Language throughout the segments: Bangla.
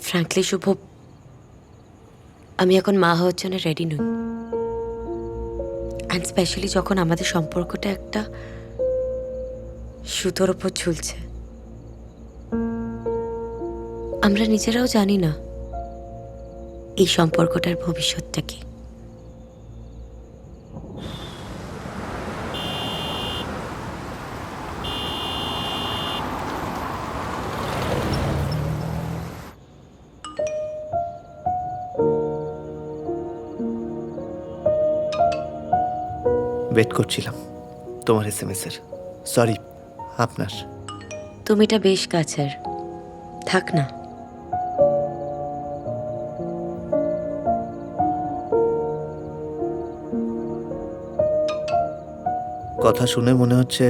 ফ্র্যাঙ্কলি শুভ, আমি এখন মা হওয়ার জন্য রেডি নই। অ্যান্ড স্পেশালি যখন আমাদের সম্পর্কটা একটা সুতোর ওপর ঝুলছে। আমরা নিজেরাও জানি না এই সম্পর্কটার ভবিষ্যৎটা কি। ওয়েট করছিলাম তোমার এসএমএস-এর। সরি, আপনার। তুমি এটা বেশ কাছের, থাক না। কথা শুনে মনে হচ্ছে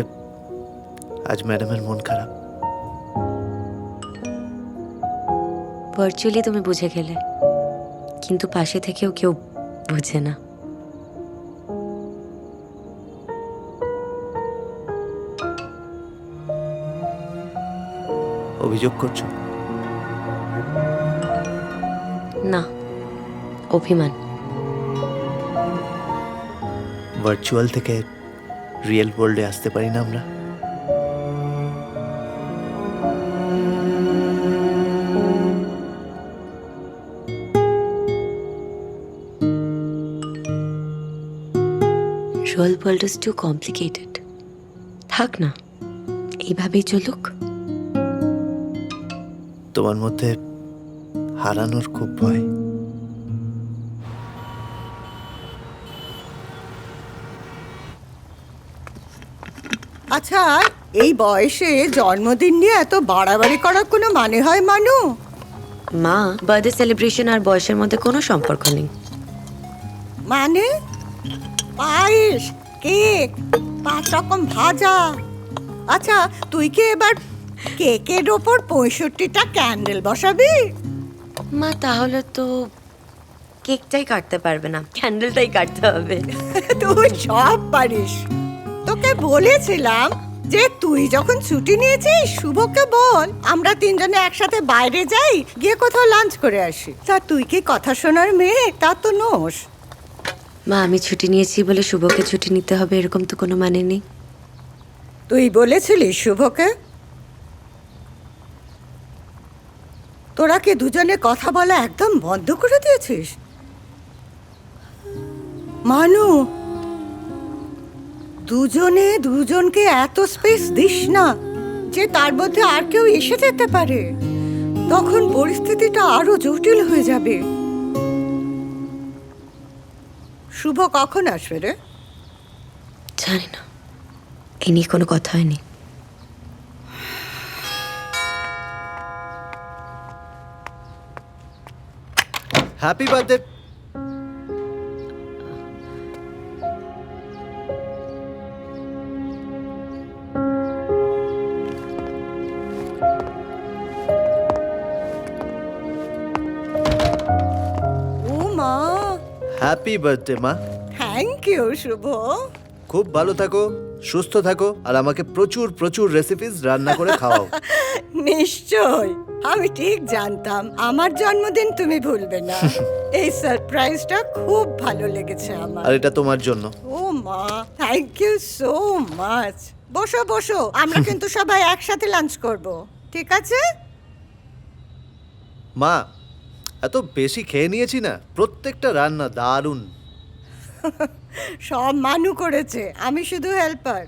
আজ ম্যাডামের মন খারাপ। ভার্চুয়ালি তুমি বুঝে গেলে, কিন্তু পাশে থেকেও কেউ বুঝে না। অভিযোগ করছো? না, অভিমান। ভার্চুয়াল থেকে রিয়েল ওয়ার্ল্ডে আসতে পারি না আমরা? Real world is too complicated. থাক না, এইভাবেই চলুক। তোমার মধ্যে হারানোর খুব ভয়। আচ্ছা, এই বয়সে জন্মদিন নিয়ে এত বাড়াবাড়ি করার কোনো মানে হয় মানু? মা, বার্থডে সেলিব্রেশন আর বয়সের মধ্যে কোনো সম্পর্ক নেই। মানে পায়েস, কেক, 5 রকম ভাজা। আচ্ছা, তুই কি এবার কেকের ওপর 65টা ক্যান্ডেল বসাবি? মা, তাহলে তো কেকটাই কাটতে পারবে না, ক্যান্ডেলটাই কাটতে হবে। তুই সব পারিস। তোকে বলেছিলাম যে তুই যখন ছুটি নিয়েছিস শুভকে বল আমরা 3 জনে একসাথে বাইরে যাই, গিয়ে কোথাও লাঞ্চ করে আসি। তা তুই কি কথা শোনার মেয়ে? তা তো নোস। মা, আমি ছুটি নিয়েছি বলে শুভকে ছুটি নিতে হবে এরকম তো কোনো মানে নেই। তুই বলেছিলিস শুভকে? তোরা কি দুজনে কথা বলা একদম বন্ধ করে দিয়েছিস? মানু, দুজনে দুজনকে এত স্পেস দিস না যে তার মধ্যে আর কেউ এসে যেতে পারে। তখন পরিস্থিতিটা আরো জটিল হয়ে যাবে। শুভ কখন আসবে রে? জানি না, এ নিয়ে কোনো কথা হয়নি। Happy birthday. ও মা, হ্যাপি বার্থডে মা। Thank you Shubho. খুব ভালো থাকো, সুস্থ থাকো, আর আমাকে প্রচুর প্রচুর রেসিপিস রান্না করে খাওয়াও। নিশ্চয়, আমি ঠিক জানতাম আমার জন্মদিন তুমি ভুলবে না। এই সারপ্রাইজটা খুব ভালো লেগেছে আমার। আর এটা তোমার জন্য। ও মা, থ্যাংক ইউ সো মাচ। বসো বসো, আমরা কিন্তু সবাই একসাথে লাঞ্চ করব, ঠিক আছে? মা, এত বেশি খেয়ে নিয়েছি না, প্রত্যেকটা রান্না দারুণ। সব মানু করেছে, আমি শুধু হেল্পার।